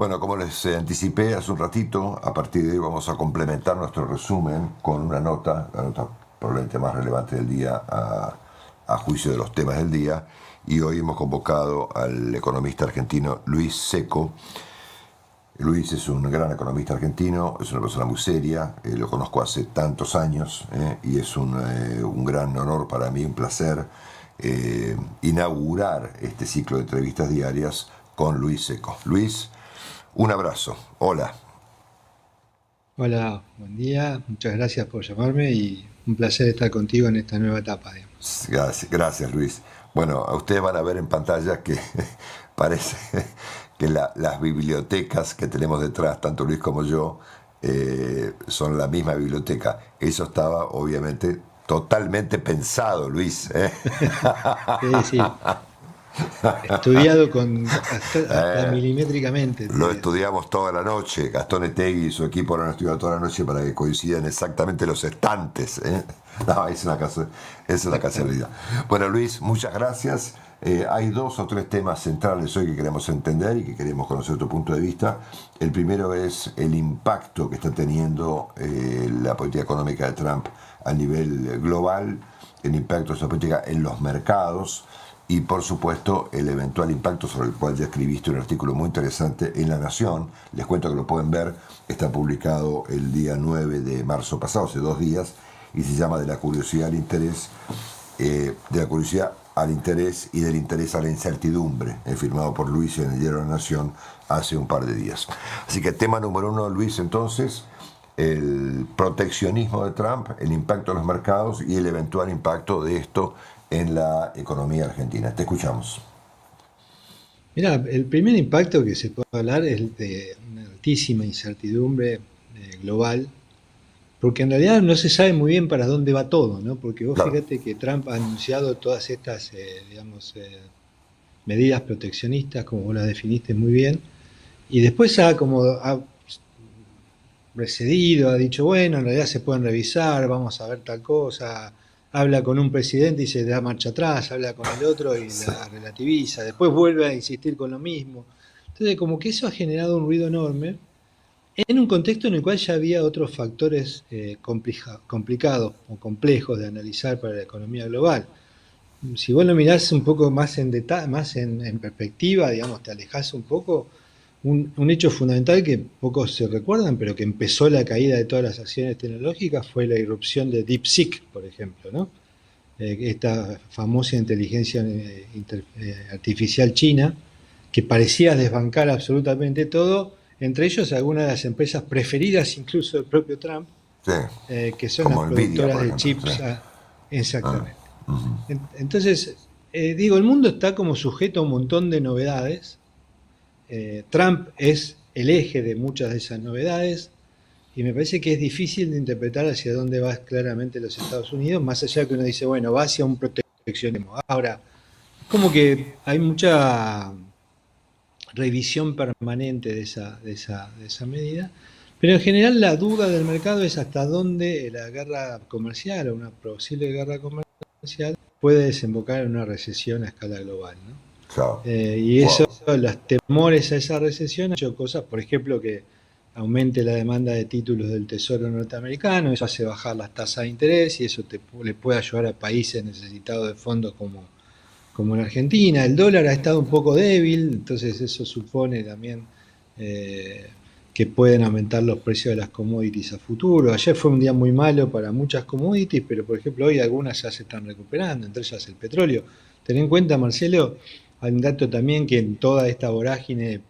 Bueno, como les anticipé hace un ratito, a partir de hoy vamos a complementar nuestro resumen con una nota, la nota probablemente más relevante del día a juicio de los temas del día. Y hoy hemos convocado al economista argentino Luis Seco. Luis es un gran economista argentino, es una persona muy seria, lo conozco hace tantos años y es un gran honor para mí, un placer inaugurar este ciclo de entrevistas diarias con Luis Seco. Luis, un abrazo. Hola. Hola, buen día, muchas gracias por llamarme y un placer estar contigo en esta nueva etapa, digamos. Gracias, Luis. Bueno, a ustedes van a ver en pantalla que parece que las bibliotecas que tenemos detrás, tanto Luis como yo, son la misma biblioteca. Eso estaba obviamente totalmente pensado, Luis. Sí, sí, estudiado hasta milimétricamente, te Lo diré. estudiamos toda la noche. Gastón Etegui y su equipo lo han estudiado toda la noche para que coincidan exactamente los estantes. No, es una casualidad. Bueno, Luis, muchas gracias. Hay dos o tres temas centrales hoy que queremos entender y que queremos conocer tu punto de vista. El primero es el impacto que está teniendo la política económica de Trump a nivel global, el impacto de esa política en los mercados y por supuesto el eventual impacto sobre el cual ya escribiste un artículo muy interesante en La Nación. Les cuento que lo pueden ver, está publicado el día 9 de marzo pasado, hace 2 días, y se llama De la curiosidad al interés, de la curiosidad al interés y del interés a la incertidumbre, firmado por Luis en el diario La Nación hace un par de días. Así que tema número uno, Luis, entonces, el proteccionismo de Trump, el impacto en los mercados y el eventual impacto de esto en la economía argentina. Te escuchamos. Mira, el primer impacto que se puede hablar es de una altísima incertidumbre global, porque en realidad no se sabe muy bien para dónde va todo, ¿no? Porque vos Claro, fíjate que Trump ha anunciado todas estas, digamos, medidas proteccionistas, como vos las definiste muy bien, y después ha recedido, ha dicho, bueno, en realidad se pueden revisar, vamos a ver tal cosa, habla con un presidente y se da marcha atrás, habla con el otro y sí, la relativiza, después vuelve a insistir con lo mismo. Entonces, como que eso ha generado un ruido enorme en un contexto en el cual ya había otros factores complicados o complejos de analizar para la economía global. Si vos lo mirás un poco más en detalle, más en perspectiva, digamos, te alejás un poco, un hecho fundamental que pocos se recuerdan, pero que empezó la caída de todas las acciones tecnológicas fue la irrupción de DeepSeek, por ejemplo, ¿no? Esta famosa inteligencia artificial china que parecía desbancar absolutamente todo, entre ellos algunas de las empresas preferidas incluso del propio Trump, sí. que son las Como Nvidia, productoras por de ejemplo. Sí. chips. Ah, Exactamente. ujú. Entonces, digo, el mundo está como sujeto a un montón de novedades. Trump es el eje de muchas de esas novedades y me parece que es difícil de interpretar hacia dónde va claramente los Estados Unidos, más allá que uno dice, bueno, va hacia un proteccionismo. Ahora, es como que hay mucha revisión permanente de esa medida, pero en general la duda del mercado es hasta dónde la guerra comercial o una posible guerra comercial puede desembocar en una recesión a escala global, ¿no? Claro. Y eso, Wow. los temores a esa recesión han hecho cosas, por ejemplo, que aumente la demanda de títulos del Tesoro norteamericano, eso hace bajar las tasas de interés y eso le puede ayudar a países necesitados de fondos como en Argentina. El dólar ha estado un poco débil, entonces eso supone también eh, que pueden aumentar los precios de las commodities a futuro. Ayer fue un día muy malo para muchas commodities, pero por ejemplo hoy algunas ya se están recuperando, entre ellas el petróleo. Ten en cuenta, Marcelo, hay un dato también que en toda esta vorágine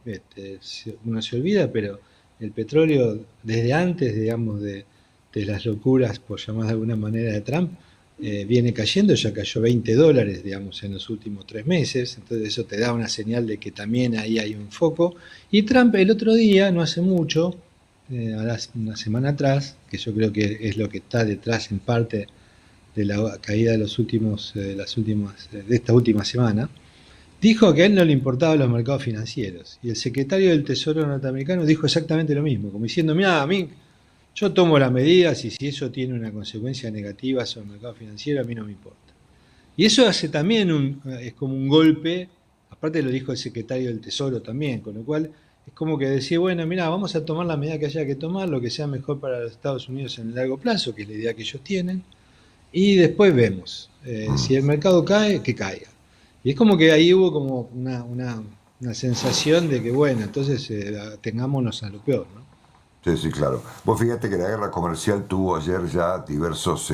uno se olvida, pero el petróleo desde antes, digamos, de las locuras, por llamar de alguna manera, de Trump, viene cayendo, ya cayó $20, digamos, en los últimos 3 meses, entonces eso te da una señal de que también ahí hay un foco. Y Trump el otro día, no hace mucho, una semana atrás, que yo creo que es lo que está detrás en parte de la caída de los últimos, de esta última semana, dijo que a él no le importaban los mercados financieros. Y el secretario del Tesoro norteamericano dijo exactamente lo mismo, como diciendo, mira, a mí yo tomo las medidas y si eso tiene una consecuencia negativa sobre el mercado financiero, a mí no me importa. Y eso hace también es como un golpe, aparte lo dijo el secretario del Tesoro también, con lo cual Es como que decir, bueno, mira, vamos a tomar la medida que haya que tomar, lo que sea mejor para los Estados Unidos en el largo plazo, que es la idea que ellos tienen, y después vemos. Si el mercado cae, que caiga. Y es como que ahí hubo como una sensación de que, bueno, entonces tengámonos a lo peor, ¿no? Sí, sí, claro. Vos fíjate que la guerra comercial tuvo ayer ya diversos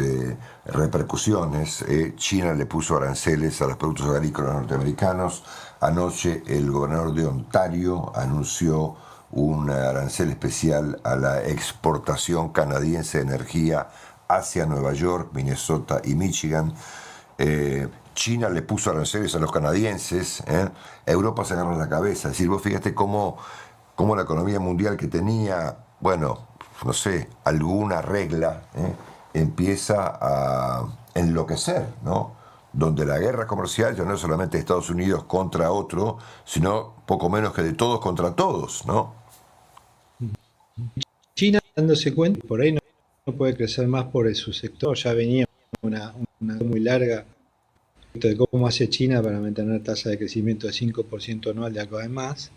repercusiones. China le puso aranceles a los productos agrícolas norteamericanos. Anoche el gobernador de Ontario anunció un arancel especial a la exportación canadiense de energía hacia Nueva York, Minnesota y Michigan. China le puso aranceles a los canadienses. Europa se agarra la cabeza. Es decir, vos fíjate cómo la economía mundial que tenía, bueno, no sé, alguna regla, empieza a enloquecer, ¿no? Donde la guerra comercial ya no es solamente de Estados Unidos contra otro, sino poco menos que de todos contra todos, ¿no? China dándose cuenta, por ahí no puede crecer más por su sector, ya venía una muy larga de cómo hace China para mantener tasa de crecimiento de 5% anual de acá en más.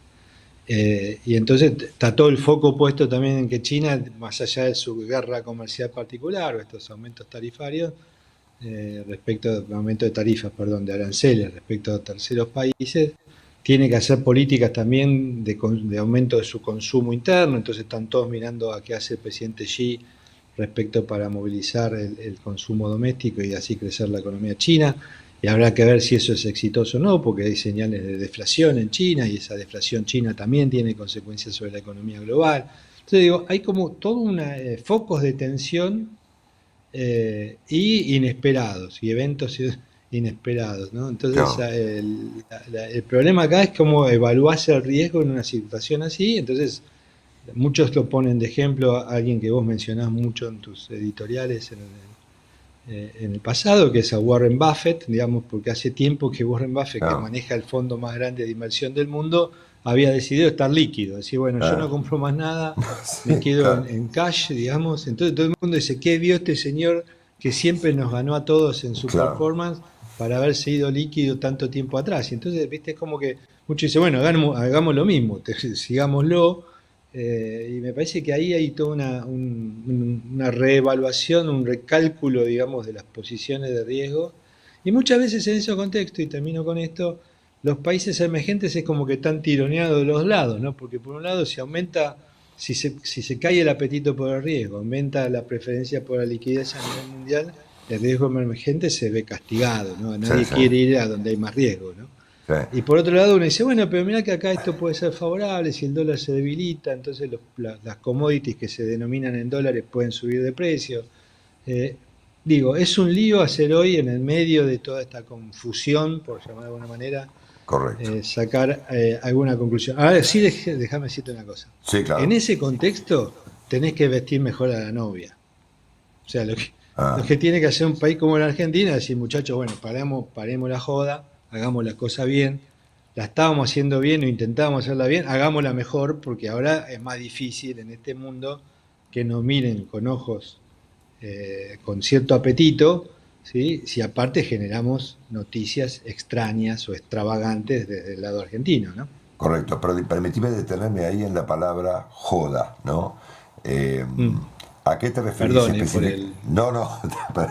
Y entonces está todo el foco puesto también en que China, más allá de su guerra comercial particular o estos aumentos tarifarios, respecto de aumento de tarifas, perdón, de aranceles respecto a terceros países, tiene que hacer políticas también de aumento de su consumo interno, entonces están todos mirando a qué hace el presidente Xi respecto para movilizar el consumo doméstico y así crecer la economía china. Y habrá que ver si eso es exitoso o no, porque hay señales de deflación en China y esa deflación china también tiene consecuencias sobre la economía global. Entonces digo, hay como todos focos de tensión y inesperados, y eventos inesperados, ¿no? Entonces Claro. el problema acá es cómo evaluarse el riesgo en una situación así. Entonces muchos lo ponen de ejemplo a alguien que vos mencionás mucho en tus editoriales en el pasado, que es a Warren Buffett, digamos, porque hace tiempo que Warren Buffett, que Claro. maneja el fondo más grande de inversión del mundo, había decidido estar líquido, decir, bueno, yo no Claro. compro más nada, me Sí, quedo claro. en cash, digamos. Entonces todo el mundo dice, ¿qué vio este señor que siempre nos ganó a todos en su Claro. performance para haberse ido líquido tanto tiempo atrás? Y entonces, viste, es como que muchos dicen, bueno, hagamos lo mismo, sigámoslo. Y me parece que ahí hay toda una reevaluación, un recálculo, digamos, de las posiciones de riesgo. Y muchas veces en ese contexto, y termino con esto, los países emergentes es como que están tironeados de los lados, ¿no? Porque por un lado si aumenta, si se cae el apetito por el riesgo, aumenta la preferencia por la liquidez a nivel mundial, el riesgo emergente se ve castigado, ¿no? Sí, Nadie sí, quiere ir a donde hay más riesgo, ¿no? sí. Y por otro lado uno dice, bueno, pero mira que acá esto puede ser favorable, si el dólar se debilita, entonces las commodities que se denominan en dólares pueden subir de precio. Eh, Digo, es un lío hacer hoy en el medio de toda esta confusión, por llamar de alguna manera, Correcto. sacar alguna conclusión. Ahora sí, déjame decirte una cosa. Sí, En claro. ese contexto tenés que vestir mejor a la novia. O sea, lo Ah, que tiene que hacer un país como la Argentina es decir, muchachos, bueno, paremos la joda, hagamos la cosa bien, la estábamos haciendo bien o intentábamos hacerla bien, hagámosla mejor, porque ahora es más difícil en este mundo que nos miren con ojos, con cierto apetito, ¿sí? Si aparte generamos noticias extrañas o extravagantes desde el lado argentino, ¿no? correcto. Pero permitime detenerme ahí en la palabra joda, ¿no? Eh, Mm. ¿A qué te referís Perdone por específicamente? el... No, no,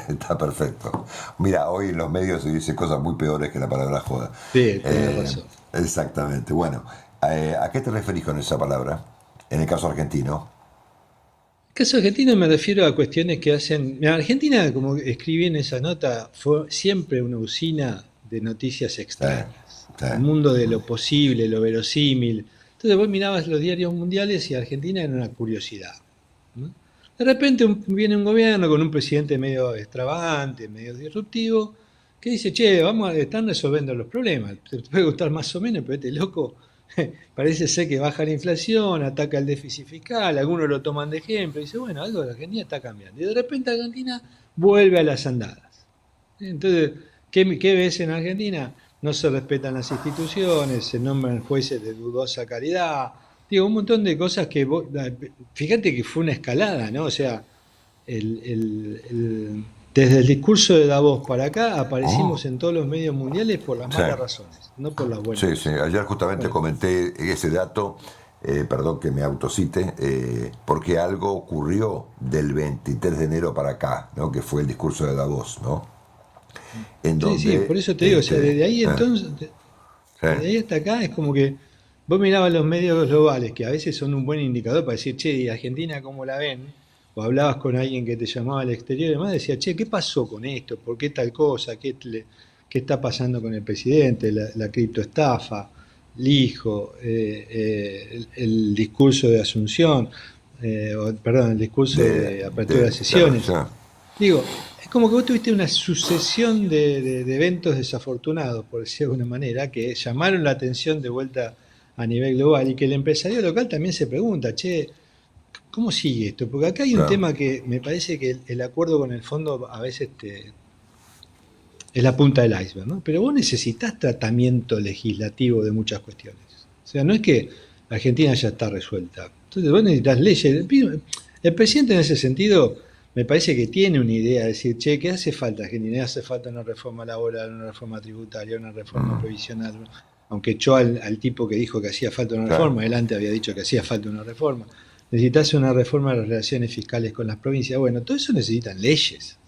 está perfecto. Mira, hoy en los medios se dice cosas muy peores que la palabra joda. Sí, tenés Eh, razón. Exactamente. Bueno, ¿a qué te referís con esa palabra? En el caso argentino. En el caso argentino me refiero a cuestiones que hacen... Mira, Argentina, como escribí en esa nota, fue siempre una usina de noticias Sí, extrañas. sí. El mundo de lo posible, lo verosímil. Entonces vos mirabas los diarios mundiales y Argentina era una curiosidad, ¿no? De repente viene un gobierno con un presidente medio extravagante, medio disruptivo, que dice, che, están resolviendo los problemas. Te puede gustar más o menos, pero este loco parece ser que baja la inflación, ataca el déficit fiscal, algunos lo toman de ejemplo, y dice, bueno, algo de Argentina está cambiando. Y de repente Argentina vuelve a las andadas. Entonces, ¿qué ves en Argentina? No se respetan las instituciones, se nombran jueces de dudosa calidad, digo, un montón de cosas fíjate que fue una escalada, ¿no? O sea, desde el discurso de Davos para acá Oh, aparecimos en todos los medios mundiales por las sí. malas razones, no por las buenas Sí, sí, razones. ayer justamente Bueno, comenté ese dato. perdón que me autocite, porque algo ocurrió del 23 de enero para acá, ¿no? Que fue el discurso de Davos, ¿no? En Sí, sí, por donde, eso te digo, o sea, desde ahí eh, entonces, desde eh, ahí hasta acá es como que vos mirabas los medios globales, que a veces son un buen indicador para decir, che, ¿y Argentina cómo la ven? O hablabas con alguien que te llamaba al exterior y demás, decía, che, ¿qué pasó con esto? ¿Por qué tal cosa? ¿Qué está pasando con el presidente? La criptoestafa, el hijo, el discurso de Asunción, perdón, el discurso de apertura de claro, sesiones. ya, Digo, es como que vos tuviste una sucesión de eventos desafortunados, por decirlo de alguna manera, que llamaron la atención de vuelta a nivel global y que el empresario local también se pregunta, che, ¿cómo sigue esto? Porque acá hay un claro, tema que me parece que el acuerdo con el fondo a veces es la punta del iceberg, ¿no? Pero vos necesitas tratamiento legislativo de muchas cuestiones. O sea, no es que Argentina ya está resuelta. Entonces vos necesitas leyes. El presidente en ese sentido me parece que tiene una idea de decir, che, ¿qué hace falta Argentina? Hace falta una reforma laboral, una reforma tributaria, una reforma mm, previsional. Aunque echó al tipo que dijo que hacía falta una claro, reforma, él antes había dicho que hacía falta una reforma. Necesitas una reforma de las relaciones fiscales con las provincias. Bueno, todo eso necesitan leyes.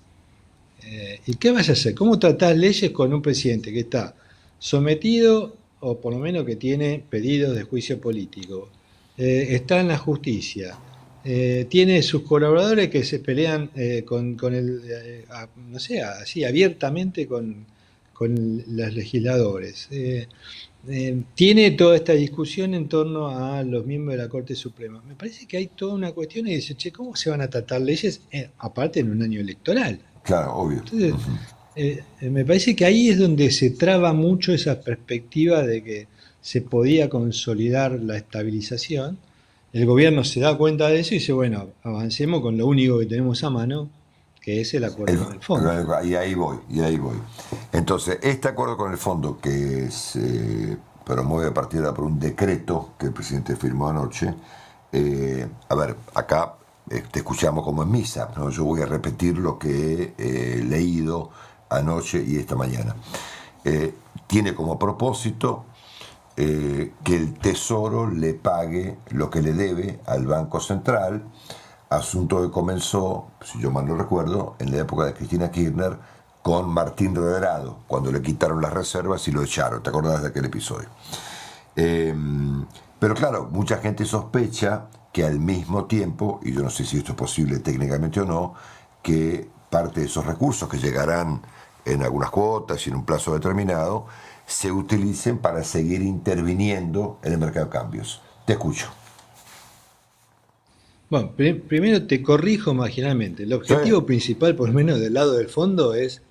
¿Y qué vas a hacer? ¿Cómo tratás leyes con un presidente que está sometido o por lo menos que tiene pedidos de juicio político? Está en la justicia. Tiene sus colaboradores que se pelean con el, no sé, así abiertamente con los legisladores. Tiene toda esta discusión en torno a los miembros de la Corte Suprema. Me parece que hay toda una cuestión y dice, che, ¿cómo se van a tratar leyes aparte en un año electoral? claro, obvio. Entonces, me parece que ahí es donde se traba mucho esa perspectiva de que se podía consolidar la estabilización. El gobierno se da cuenta de eso y dice, bueno, avancemos con lo único que tenemos a mano, que es el acuerdo El- con el fondo. y ahí voy, y ahí voy. Entonces, este acuerdo con el fondo que se promueve a partir de por un decreto que el presidente firmó anoche, a ver, acá te escuchamos como en misa, ¿no? Yo voy a repetir lo que he leído anoche y esta mañana. Tiene como propósito que el Tesoro le pague lo que le debe al Banco Central, asunto que comenzó, si yo mal no recuerdo, en la época de Cristina Kirchner con Martín Redrado, cuando le quitaron las reservas y lo echaron. ¿Te acordás de aquel episodio? Eh, pero claro, mucha gente sospecha que al mismo tiempo, y yo no sé si esto es posible técnicamente o no, que parte de esos recursos que llegarán en algunas cuotas y en un plazo determinado, se utilicen para seguir interviniendo en el mercado de cambios. Te escucho. Bueno, primero te corrijo marginalmente. El Sí, objetivo principal, por lo menos del lado del fondo, es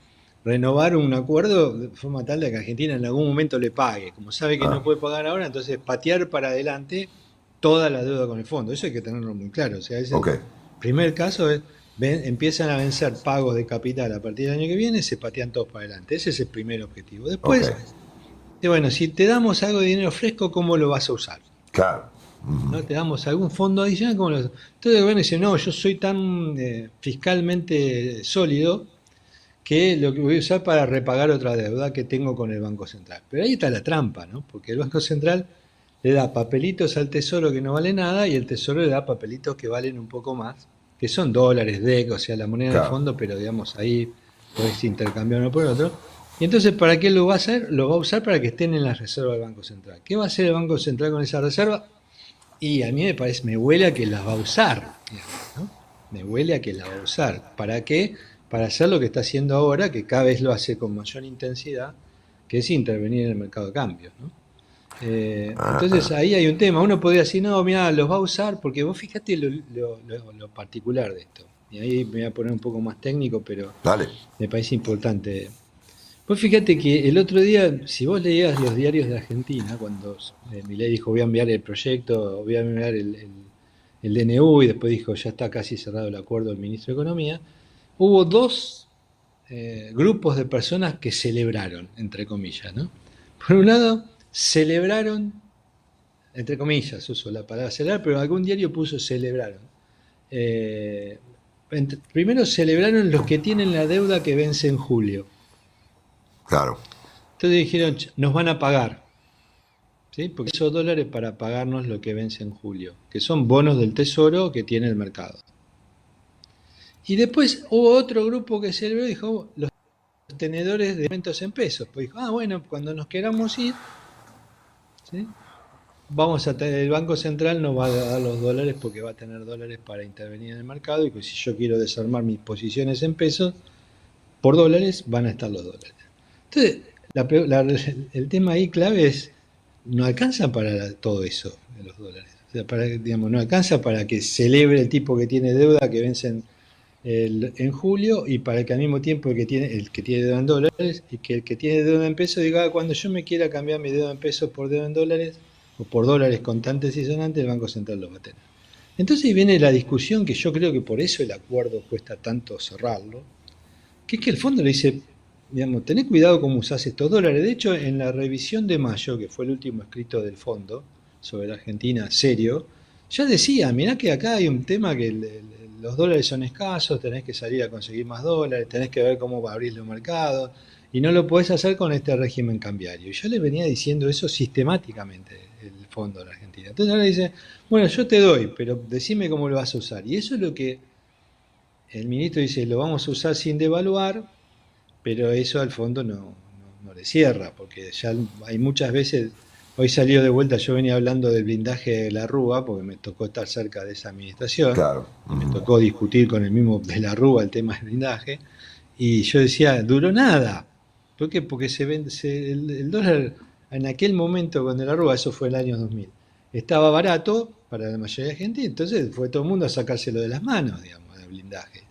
renovar un acuerdo de forma tal de que Argentina en algún momento le pague. Como sabe que ah, no puede pagar ahora, entonces patear para adelante toda la deuda con el fondo. Eso hay que tenerlo muy claro. O sea, ese es ok, el primer caso. Empiezan a vencer pagos de capital a partir del año que viene, se patean todos para adelante. Ese es el primer objetivo. ok, Después, bueno, si te damos algo de dinero fresco, ¿cómo lo vas a usar? claro. ¿No? Te damos algún fondo adicional. Entonces el gobierno dice, no, yo soy tan fiscalmente sólido que lo que voy a usar para repagar otra deuda que tengo con el Banco Central. Pero ahí está la trampa, ¿no? Porque el Banco Central le da papelitos al Tesoro que no vale nada y el Tesoro le da papelitos que valen un poco más, que son dólares, DEC, o sea, la moneda de Claro, fondo, pero digamos ahí podés intercambiar uno por otro. Y entonces, ¿para qué lo va a hacer? Lo va a usar para que estén en las reservas del Banco Central. ¿Qué va a hacer el Banco Central con esa reserva? Y a mí me parece, me huele a que las va a usar, digamos, ¿no? Me huele a que las va a usar. ¿Para qué? Para hacer lo que está haciendo ahora, que cada vez lo hace con mayor intensidad, que es intervenir en el mercado de cambios, ¿no? Entonces ahí hay un tema. Uno podría decir, no, mira, los va a usar, porque vos fíjate lo particular de esto. Y ahí me voy a poner un poco más técnico, pero dale. me parece importante. Vos fíjate que el otro día, si vos leías los diarios de Argentina, cuando Milei dijo voy a enviar el proyecto, voy a enviar el DNU y después dijo ya está casi cerrado el acuerdo del ministro de Economía, hubo dos grupos de personas que celebraron, entre comillas, ¿no? Por un lado, celebraron, entre comillas, uso la palabra celebrar, pero algún diario puso celebraron. Eh, Primero celebraron los que tienen la deuda que vence en julio. Claro, Entonces dijeron, nos van a pagar. ¿sí? Porque esos dólares para pagarnos lo que vence en julio, que son bonos del tesoro que tiene el mercado. Y después hubo otro grupo que celebró y dijo, los tenedores de aumentos en pesos. Pues dijo, bueno, cuando nos queramos ir, ¿sí? El Banco Central nos va a dar los dólares porque va a tener dólares para intervenir en el mercado y que si yo quiero desarmar mis posiciones en pesos, por dólares van a estar los dólares. Entonces, el tema ahí clave es, no alcanza para todo eso, los dólares. O sea, digamos, no alcanza para que celebre el tipo que tiene deuda que vence en julio y para que al mismo tiempo el que tiene deuda en dólares y que el que tiene deuda en pesos diga, cuando yo me quiera cambiar mi deuda en pesos por deuda en dólares o por dólares contantes y sonantes, el Banco Central lo va a tener. Entonces viene la discusión que yo creo que por eso el acuerdo cuesta tanto cerrarlo, que es que el fondo le dice, digamos, tenés cuidado cómo usás estos dólares. De hecho, en la revisión de mayo, que fue el último escrito del fondo sobre la Argentina, serio, ya decía, mirá que acá hay un tema que los dólares son escasos, tenés que salir a conseguir más dólares, tenés que ver cómo va a abrir los mercados, y no lo podés hacer con este régimen cambiario. Y yo le venía diciendo eso sistemáticamente, el fondo de la Argentina. Entonces ahora dice, bueno, yo te doy, pero decime cómo lo vas a usar. Y eso es lo que el ministro dice, lo vamos a usar sin devaluar, pero eso al fondo no le cierra, porque ya hay muchas veces, hoy salió de vuelta, yo venía hablando del blindaje de la Rúa, porque me tocó estar cerca de esa administración, Claro. y me tocó discutir con el mismo de la Rúa el tema del blindaje, y yo decía, duró nada. ¿Por qué? Porque el dólar en aquel momento con de la Rúa, eso fue el año 2000, estaba barato para la mayoría de la gente, entonces fue todo el mundo a sacárselo de las manos, digamos, del blindaje.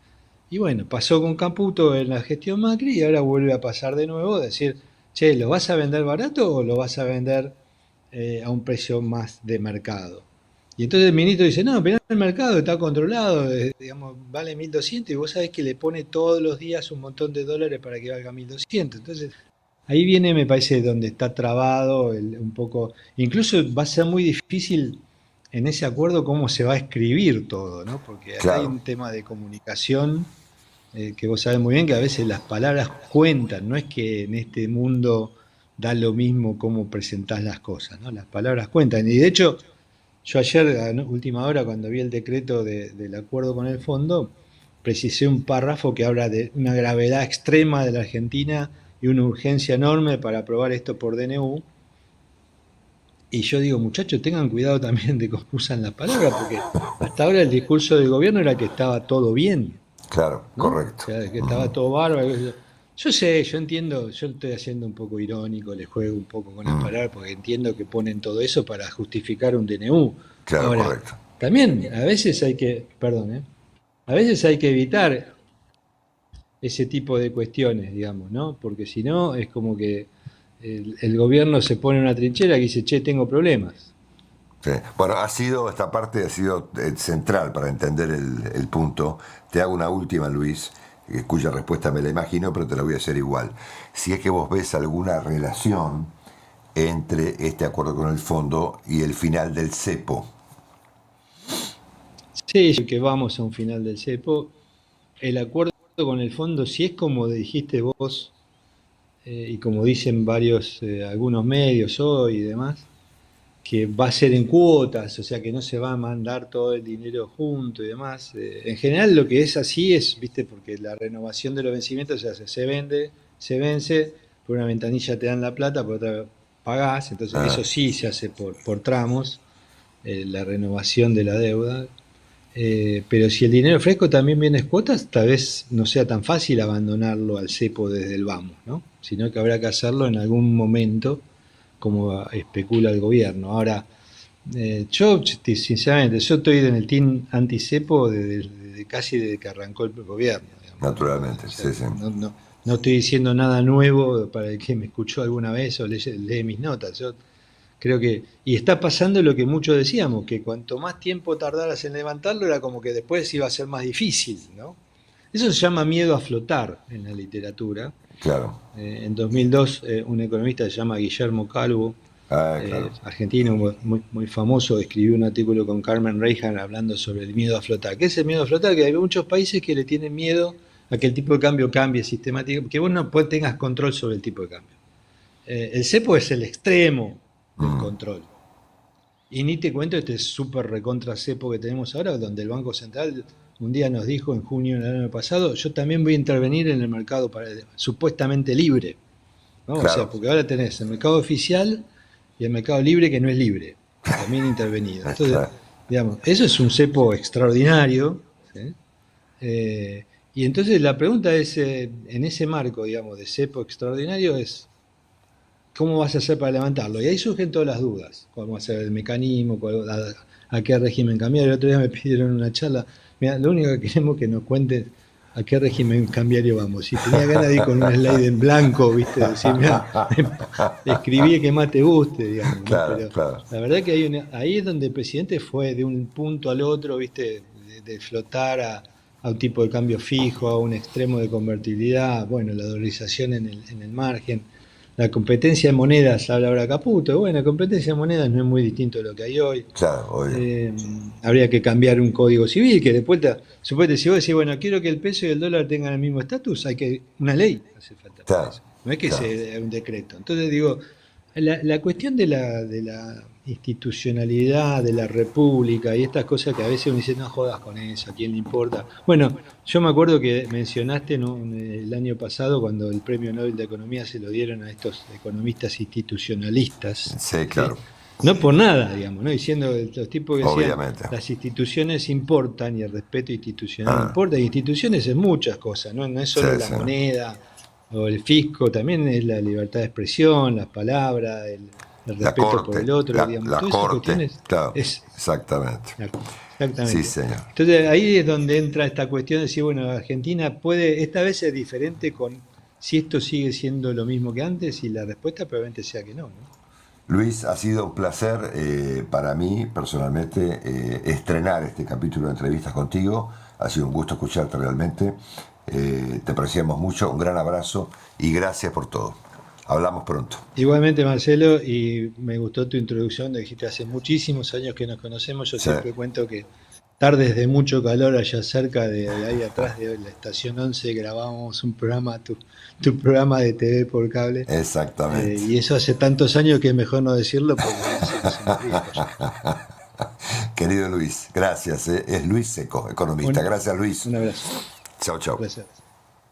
Y bueno, pasó con Caputo en la gestión Macri y ahora vuelve a pasar de nuevo, decir, che, ¿lo vas a vender barato o lo vas a vender a un precio más de mercado? Y entonces el ministro dice, no, pero el mercado está controlado, digamos, vale 1.200 y vos sabés que le pone todos los días un montón de dólares para que valga 1.200. Entonces ahí viene, me parece, donde está trabado un poco, incluso va a ser muy difícil en ese acuerdo cómo se va a escribir todo, ¿no? Porque acá hay Claro. un tema de comunicación que vos sabés muy bien que a veces las palabras cuentan, no es que en este mundo da lo mismo cómo presentás las cosas, ¿no? Las palabras cuentan. Y de hecho, yo ayer, a última hora, cuando vi el decreto del acuerdo con el fondo, precisé un párrafo que habla de una gravedad extrema de la Argentina y una urgencia enorme para aprobar esto por DNU. Y yo digo, muchachos, tengan cuidado también de cómo usan las palabras, porque hasta ahora el discurso del gobierno era que estaba todo bien, Claro, ¿no? O correcto. sea, que estaba todo bárbaro. Yo sé, yo entiendo, yo estoy haciendo un poco irónico, le juego un poco con las palabras porque entiendo que ponen todo eso para justificar un DNU. Claro, Ahora, correcto. también a veces hay que, perdón, a veces hay que evitar ese tipo de cuestiones, digamos, ¿no? Porque si no, es como que el gobierno se pone en una trinchera y dice, che, tengo problemas. Sí. Bueno, esta parte ha sido central para entender el punto. Te hago una última, Luis, cuya respuesta me la imagino, pero te la voy a hacer igual. Si es que vos ves alguna relación entre este acuerdo con el fondo y el final del cepo. Sí, que vamos a un final del cepo. El acuerdo con el fondo, si es como dijiste vos, y como dicen algunos medios hoy y demás, que va a ser en cuotas, o sea que no se va a mandar todo el dinero junto y demás. En general lo que es así es, viste, porque la renovación de los vencimientos se hace, se vende, se vence, por una ventanilla te dan la plata, por otra pagás, entonces eso Ah, sí se hace por tramos, la renovación de la deuda. Pero si el dinero fresco también viene en cuotas, tal vez no sea tan fácil abandonarlo al cepo desde el vamos, ¿no? Sino que habrá que hacerlo en algún momento, como especula el gobierno. Ahora, yo, sinceramente, yo estoy en el team anticepo casi desde que arrancó el gobierno, digamos. O naturalmente, sea, sí, sí. no estoy diciendo nada nuevo para el que me escuchó alguna vez o lee mis notas. Yo creo que, y está pasando lo que muchos decíamos, que cuanto más tiempo tardaras en levantarlo, era como que después iba a ser más difícil, ¿no? Eso se llama miedo a flotar en la literatura. Claro. En 2002, un economista que se llama Guillermo Calvo, Ah, claro. argentino muy famoso, escribió un artículo con Carmen Reijan hablando sobre el miedo a flotar. ¿Qué es el miedo a flotar? Que hay muchos países que le tienen miedo a que el tipo de cambio cambie sistemáticamente, que vos no tengas control sobre el tipo de cambio. El cepo es el extremo, del control. Y ni te cuento este súper recontra cepo que tenemos ahora, donde el Banco Central un día nos dijo en junio del año pasado, yo también voy a intervenir en el mercado supuestamente libre, ¿no? O sea, Claro, porque ahora tenés el mercado oficial y el mercado libre que no es libre, también intervenido. Entonces, claro. digamos, eso es un cepo extraordinario, ¿sí? Y entonces la pregunta es, en ese marco, digamos, de cepo extraordinario es, ¿cómo vas a hacer para levantarlo? Y ahí surgen todas las dudas. ¿Cómo va a ser el mecanismo? A qué régimen cambiar? El otro día me pidieron una charla. Mira, lo único que queremos es que nos cuentes a qué régimen cambiario vamos. Si tenía ganas de ir con un slide en blanco, ¿viste? Decir, mira, escribí el que más te guste, digamos, ¿no? Claro, Pero claro. la verdad que ahí es donde el presidente fue de un punto al otro, ¿viste? De flotar a un tipo de cambio fijo, a un extremo de convertibilidad, bueno, la dolarización en el margen. La competencia de monedas, habla ahora Caputo. Bueno, la competencia de monedas no es muy distinto de lo que hay hoy. Claro, obvio. Habría que cambiar un código civil que después, suponete, si vos decís, bueno, quiero que el peso y el dólar tengan el mismo estatus, hay que una ley hace falta para Claro, eso. No es que claro. sea un decreto. Entonces digo, la cuestión de la institucionalidad, de la república y estas cosas que a veces uno dice, no jodas con eso, ¿a quién le importa? Bueno, yo me acuerdo que mencionaste, ¿no?, el año pasado cuando el premio Nobel de Economía se lo dieron a estos economistas institucionalistas, Sí, ¿sí? claro. No por nada, digamos, ¿no? Diciendo los tipos que decían, Obviamente. las instituciones importan y el respeto institucional Ah, importa, y instituciones es muchas cosas, ¿no? No es sí, solo la sí. moneda o el fisco, también es la libertad de expresión, las palabras, el respeto por el otro, digamos, La todas esas corte, cuestiones claro, es exactamente. Sí, exactamente. señor. Entonces ahí es donde entra esta cuestión de decir, bueno, Argentina puede, esta vez es diferente con si esto sigue siendo lo mismo que antes, y la respuesta probablemente sea que no, ¿no? Luis, ha sido un placer para mí personalmente estrenar este capítulo de entrevistas contigo. Ha sido un gusto escucharte realmente. Te apreciamos mucho. Un gran abrazo y gracias por todo. Hablamos pronto. Igualmente, Marcelo, y me gustó tu introducción, dijiste hace muchísimos años que nos conocemos, yo Sí, siempre cuento que tardes de mucho calor allá cerca de ahí atrás de la estación 11 grabábamos un programa, tu programa de TV por cable, exactamente. y eso hace tantos años que es mejor no decirlo porque van a ser que somos viejos ya. Querido Luis, gracias. Es Luis Seco, economista. Un, Gracias, Luis. un abrazo, Chao, chao. gracias.